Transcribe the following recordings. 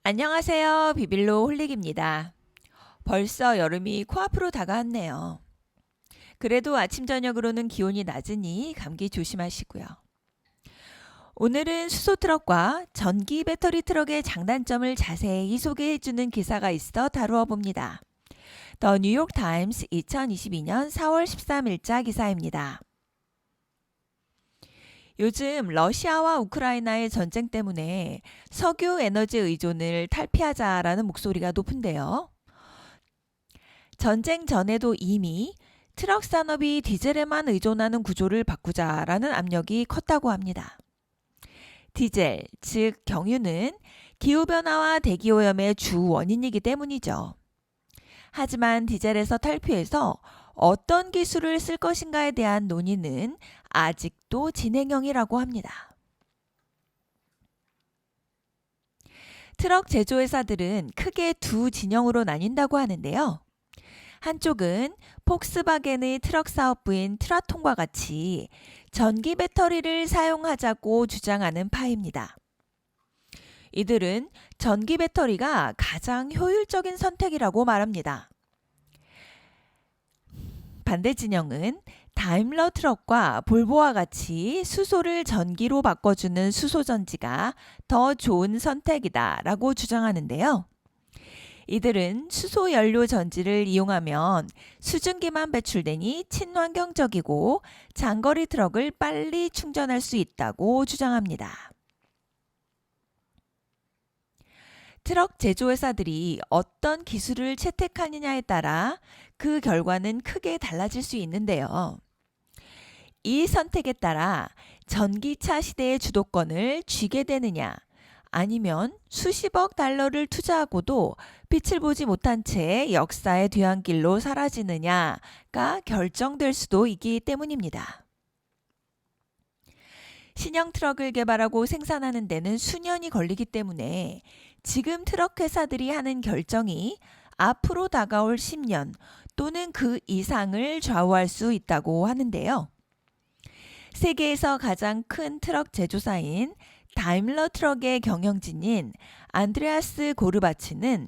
안녕하세요. 비빌로 홀릭입니다. 벌써 여름이 코앞으로 다가왔네요. 그래도 아침 저녁으로는 기온이 낮으니 감기 조심하시고요. 오늘은 수소 트럭과 전기 배터리 트럭의 장단점을 자세히 소개해주는 기사가 있어 다루어 봅니다. 더 뉴욕 타임스 2022년 4월 13일자 기사입니다. 요즘 러시아와 우크라이나의 전쟁 때문에 석유 에너지 의존을 탈피하자라는 목소리가 높은데요. 전쟁 전에도 이미 트럭 산업이 디젤에만 의존하는 구조를 바꾸자라는 압력이 컸다고 합니다. 디젤, 즉 경유는 기후변화와 대기오염의 주 원인이기 때문이죠. 하지만 디젤에서 탈피해서 어떤 기술을 쓸 것인가에 대한 논의는 아직도 진행형이라고 합니다. 트럭 제조회사들은 크게 두 진영으로 나뉜다고 하는데요. 한쪽은 폭스바겐의 트럭 사업부인 트라톤과 같이 전기 배터리를 사용하자고 주장하는 파입니다. 이들은 전기 배터리가 가장 효율적인 선택이라고 말합니다. 반대 진영은 다임러 트럭과 볼보와 같이 수소를 전기로 바꿔주는 수소전지가 더 좋은 선택이다라고 주장하는데요. 이들은 수소 연료 전지를 이용하면 수증기만 배출되니 친환경적이고 장거리 트럭을 빨리 충전할 수 있다고 주장합니다. 트럭 제조회사들이 어떤 기술을 채택하느냐에 따라 그 결과는 크게 달라질 수 있는데요. 이 선택에 따라 전기차 시대의 주도권을 쥐게 되느냐, 아니면 수십억 달러를 투자하고도 빛을 보지 못한 채 역사의 뒤안길로 사라지느냐가 결정될 수도 있기 때문입니다. 신형 트럭을 개발하고 생산하는 데는 수년이 걸리기 때문에 지금 트럭 회사들이 하는 결정이 앞으로 다가올 10년 또는 그 이상을 좌우할 수 있다고 하는데요. 세계에서 가장 큰 트럭 제조사인 다임러 트럭의 경영진인 안드레아스 고르바치는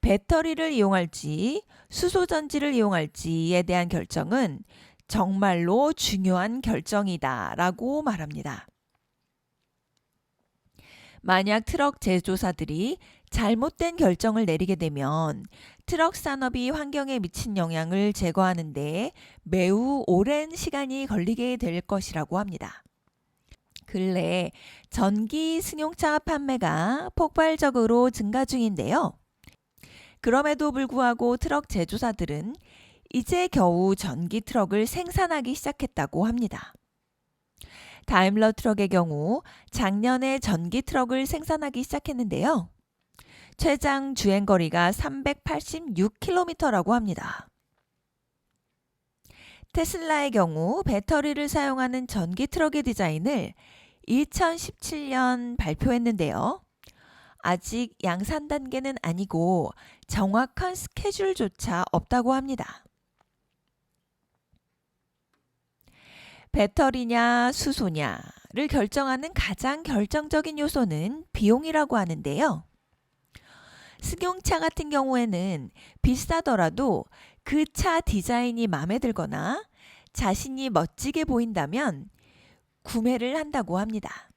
배터리를 이용할지 수소전지를 이용할지에 대한 결정은 정말로 중요한 결정이다라고 말합니다. 만약 트럭 제조사들이 잘못된 결정을 내리게 되면 트럭 산업이 환경에 미친 영향을 제거하는 데 매우 오랜 시간이 걸리게 될 것이라고 합니다. 근래 전기 승용차 판매가 폭발적으로 증가 중인데요. 그럼에도 불구하고 트럭 제조사들은 이제 겨우 전기 트럭을 생산하기 시작했다고 합니다. 다임러 트럭의 경우 작년에 전기 트럭을 생산하기 시작했는데요. 최장 주행거리가 386km라고 합니다. 테슬라의 경우 배터리를 사용하는 전기 트럭의 디자인을 2017년 발표했는데요. 아직 양산 단계는 아니고 정확한 스케줄조차 없다고 합니다. 배터리냐 수소냐를 결정하는 가장 결정적인 요소는 비용이라고 하는데요. 승용차 같은 경우에는 비싸더라도 그 차 디자인이 마음에 들거나 자신이 멋지게 보인다면 구매를 한다고 합니다.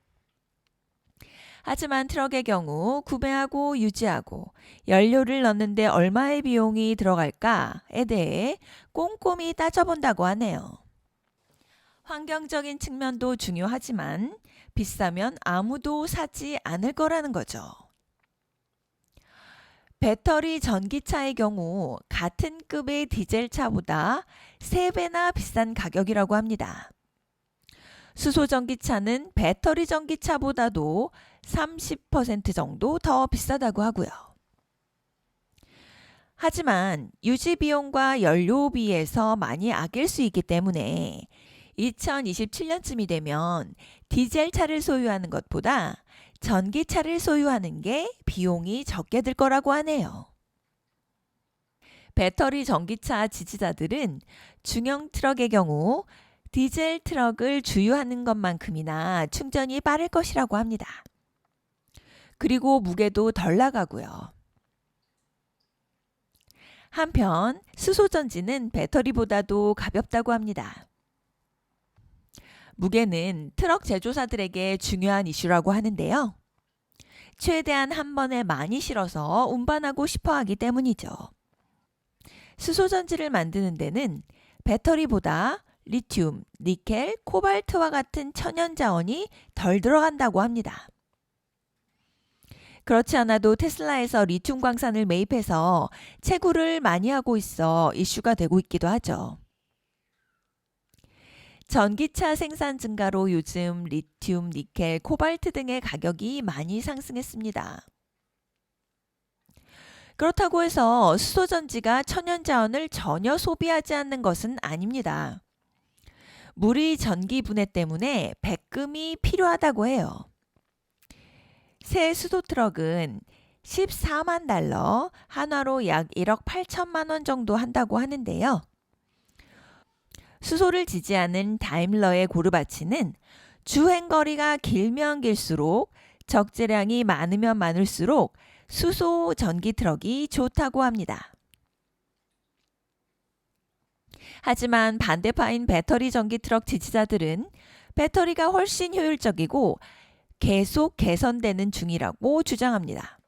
하지만 트럭의 경우 구매하고 유지하고 연료를 넣는데 얼마의 비용이 들어갈까에 대해 꼼꼼히 따져본다고 하네요. 환경적인 측면도 중요하지만 비싸면 아무도 사지 않을 거라는 거죠. 배터리 전기차의 경우 같은 급의 디젤차보다 3배나 비싼 가격이라고 합니다. 수소 전기차는 배터리 전기차보다도 30% 정도 더 비싸다고 하고요. 하지만 유지 비용과 연료비에서 많이 아낄 수 있기 때문에 2027년쯤이 되면 디젤차를 소유하는 것보다 전기차를 소유하는 게 비용이 적게 들 거라고 하네요. 배터리 전기차 지지자들은 중형 트럭의 경우 디젤 트럭을 주유하는 것만큼이나 충전이 빠를 것이라고 합니다. 그리고 무게도 덜 나가고요. 한편 수소전지는 배터리보다도 가볍다고 합니다. 무게는 트럭 제조사들에게 중요한 이슈라고 하는데요. 최대한 한 번에 많이 실어서 운반하고 싶어 하기 때문이죠. 수소전지를 만드는 데는 배터리보다 리튬, 니켈, 코발트와 같은 천연 자원이 덜 들어간다고 합니다. 그렇지 않아도 테슬라에서 리튬 광산을 매입해서 채굴을 많이 하고 있어 이슈가 되고 있기도 하죠. 전기차 생산 증가로 요즘 리튬, 니켈, 코발트 등의 가격이 많이 상승했습니다. 그렇다고 해서 수소전지가 천연자원을 전혀 소비하지 않는 것은 아닙니다. 물의 전기 분해 때문에 백금이 필요하다고 해요. 새 수소 트럭은 14만 달러, 한화로 약 1억 8천만 원 정도 한다고 하는데요. 수소를 지지하는 다임러의 고르바치는 주행거리가 길면 길수록 적재량이 많으면 많을수록 수소 전기 트럭이 좋다고 합니다. 하지만 반대파인 배터리 전기 트럭 지지자들은 배터리가 훨씬 효율적이고 계속 개선되는 중이라고 주장합니다.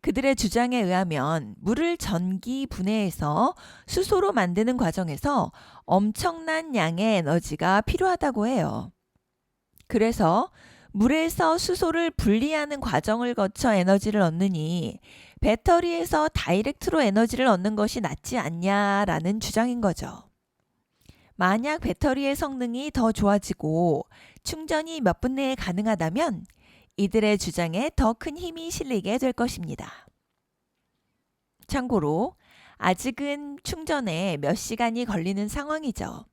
그들의 주장에 의하면 물을 전기 분해해서 수소로 만드는 과정에서 엄청난 양의 에너지가 필요하다고 해요. 그래서 물에서 수소를 분리하는 과정을 거쳐 에너지를 얻느니 배터리에서 다이렉트로 에너지를 얻는 것이 낫지 않냐라는 주장인 거죠. 만약 배터리의 성능이 더 좋아지고 충전이 몇 분 내에 가능하다면 이들의 주장에 더 큰 힘이 실리게 될 것입니다. 참고로 아직은 충전에 몇 시간이 걸리는 상황이죠.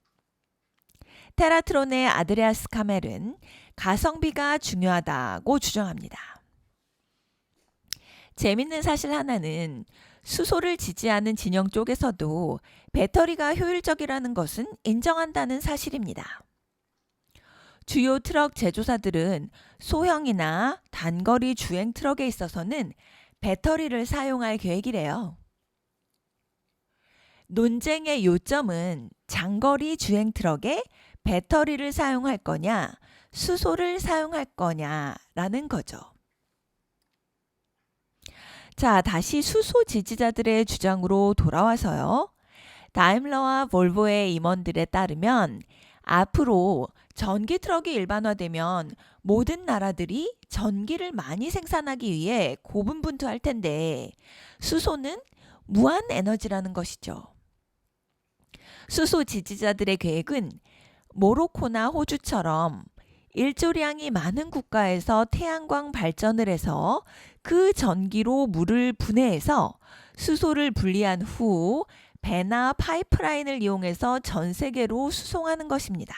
테라트론의 아드레아스 카멜은 가성비가 중요하다고 주장합니다. 재밌는 사실 하나는 수소를 지지하는 진영 쪽에서도 배터리가 효율적이라는 것은 인정한다는 사실입니다. 주요 트럭 제조사들은 소형이나 단거리 주행 트럭에 있어서는 배터리를 사용할 계획이래요. 논쟁의 요점은 장거리 주행 트럭에 배터리를 사용할 거냐, 수소를 사용할 거냐라는 거죠. 자, 다시 수소 지지자들의 주장으로 돌아와서요. 다임러와 볼보의 임원들에 따르면 앞으로 전기 트럭이 일반화되면 모든 나라들이 전기를 많이 생산하기 위해 고분분투할 텐데 수소는 무한 에너지라는 것이죠. 수소 지지자들의 계획은 모로코나 호주처럼 일조량이 많은 국가에서 태양광 발전을 해서 그 전기로 물을 분해해서 수소를 분리한 후 배나 파이프라인을 이용해서 전 세계로 수송하는 것입니다.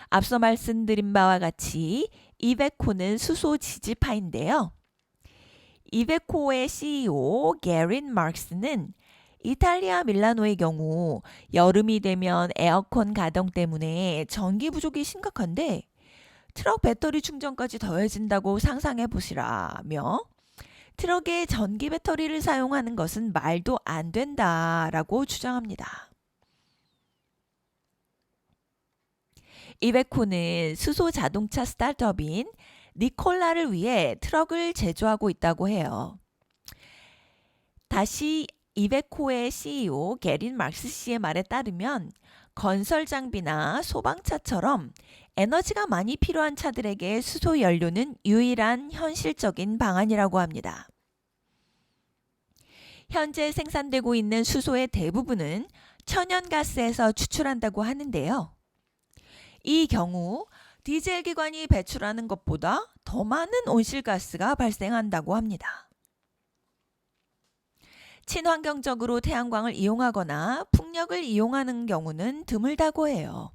앞서 말씀드린 바와 같이 이베코는 수소 지지파인데요. 이베코의 CEO 게린 마르크스는 이탈리아 밀라노의 경우 여름이 되면 에어컨 가동 때문에 전기 부족이 심각한데 트럭 배터리 충전까지 더해진다고 상상해 보시라며 트럭에 전기 배터리를 사용하는 것은 말도 안 된다라고 주장합니다. 이베코는 수소 자동차 스타트업인 니콜라를 위해 트럭을 제조하고 있다고 해요. 다시 이베코의 CEO 게린 마르크스 씨의 말에 따르면 건설 장비나 소방차처럼 에너지가 많이 필요한 차들에게 수소 연료는 유일한 현실적인 방안이라고 합니다. 현재 생산되고 있는 수소의 대부분은 천연가스에서 추출한다고 하는데요. 이 경우 디젤 기관이 배출하는 것보다 더 많은 온실가스가 발생한다고 합니다. 친환경적으로 태양광을 이용하거나 풍력을 이용하는 경우는 드물다고 해요.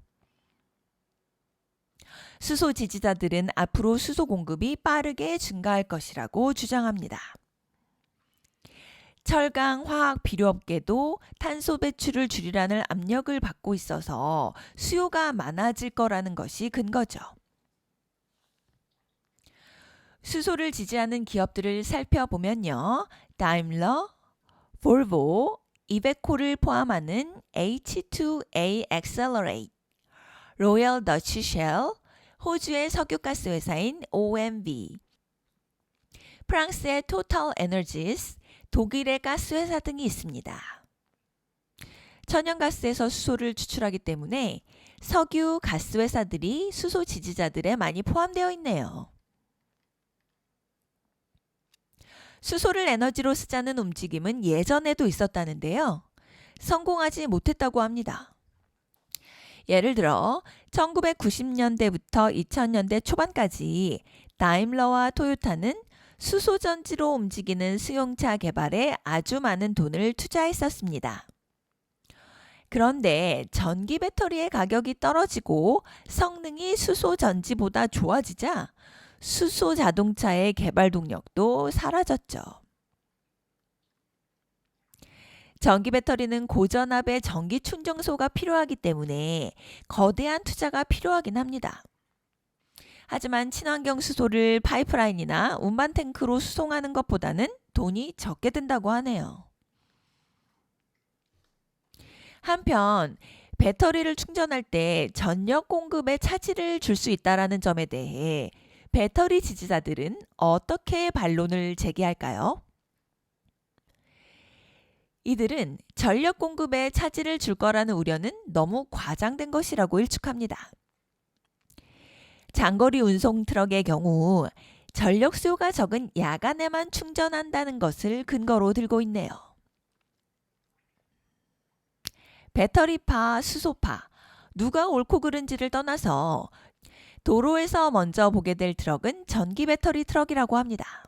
수소 지지자들은 앞으로 수소 공급이 빠르게 증가할 것이라고 주장합니다. 철강, 화학, 비료업계도 탄소 배출을 줄이라는 압력을 받고 있어서 수요가 많아질 거라는 것이 근거죠. 수소를 지지하는 기업들을 살펴보면요. 다임러, 볼보, 이베코를 포함하는 H2A Accelerate, 로열 더치 쉘, 호주의 석유가스 회사인 OMV, 프랑스의 토탈 에너지스, 독일의 가스 회사 등이 있습니다. 천연가스에서 수소를 추출하기 때문에 석유 가스 회사들이 수소 지지자들에 많이 포함되어 있네요. 수소를 에너지로 쓰자는 움직임은 예전에도 있었다는데요. 성공하지 못했다고 합니다. 예를 들어 1990년대부터 2000년대 초반까지 다임러와 토요타는 수소 전지로 움직이는 수용차 개발에 아주 많은 돈을 투자했었습니다. 그런데 전기 배터리의 가격이 떨어지고 성능이 수소 전지보다 좋아지자 수소 자동차의 개발 동력도 사라졌죠. 전기 배터리는 고전압의 전기 충전소가 필요하기 때문에 거대한 투자가 필요하긴 합니다. 하지만 친환경 수소를 파이프라인이나 운반 탱크로 수송하는 것보다는 돈이 적게 든다고 하네요. 한편 배터리를 충전할 때 전력 공급에 차질을 줄 수 있다는 점에 대해 배터리 지지자들은 어떻게 반론을 제기할까요? 이들은 전력 공급에 차질을 줄 거라는 우려는 너무 과장된 것이라고 일축합니다. 장거리 운송 트럭의 경우 전력 수요가 적은 야간에만 충전한다는 것을 근거로 들고 있네요. 배터리파, 수소파, 누가 옳고 그른지를 떠나서 도로에서 먼저 보게 될 트럭은 전기 배터리 트럭이라고 합니다.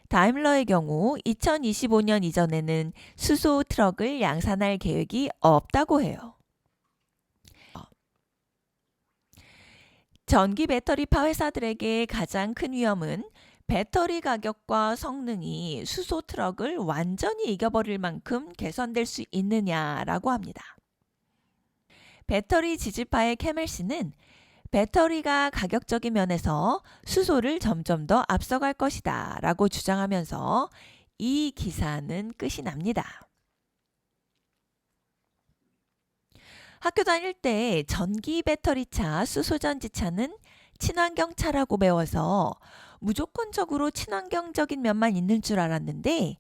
다임러의 경우 2025년 이전에는 수소 트럭을 양산할 계획이 없다고 해요. 전기 배터리파 회사들에게 가장 큰 위험은 배터리 가격과 성능이 수소 트럭을 완전히 이겨버릴 만큼 개선될 수 있느냐라고 합니다. 배터리 지지파의 캐멜씨는 배터리가 가격적인 면에서 수소를 점점 더 앞서갈 것이다 라고 주장하면서 이 기사는 끝이 납니다. 학교 다닐 때 전기 배터리차, 수소전지차는 친환경차라고 배워서 무조건적으로 친환경적인 면만 있는 줄 알았는데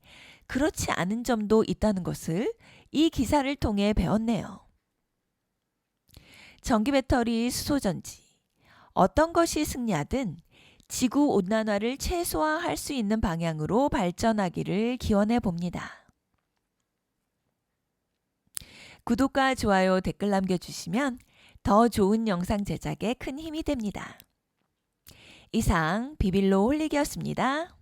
그렇지 않은 점도 있다는 것을 이 기사를 통해 배웠네요. 전기 배터리, 수소전지, 어떤 것이 승리하든 지구온난화를 최소화할 수 있는 방향으로 발전하기를 기원해 봅니다. 구독과 좋아요, 댓글 남겨주시면 더 좋은 영상 제작에 큰 힘이 됩니다. 이상 비빌로 홀릭이었습니다.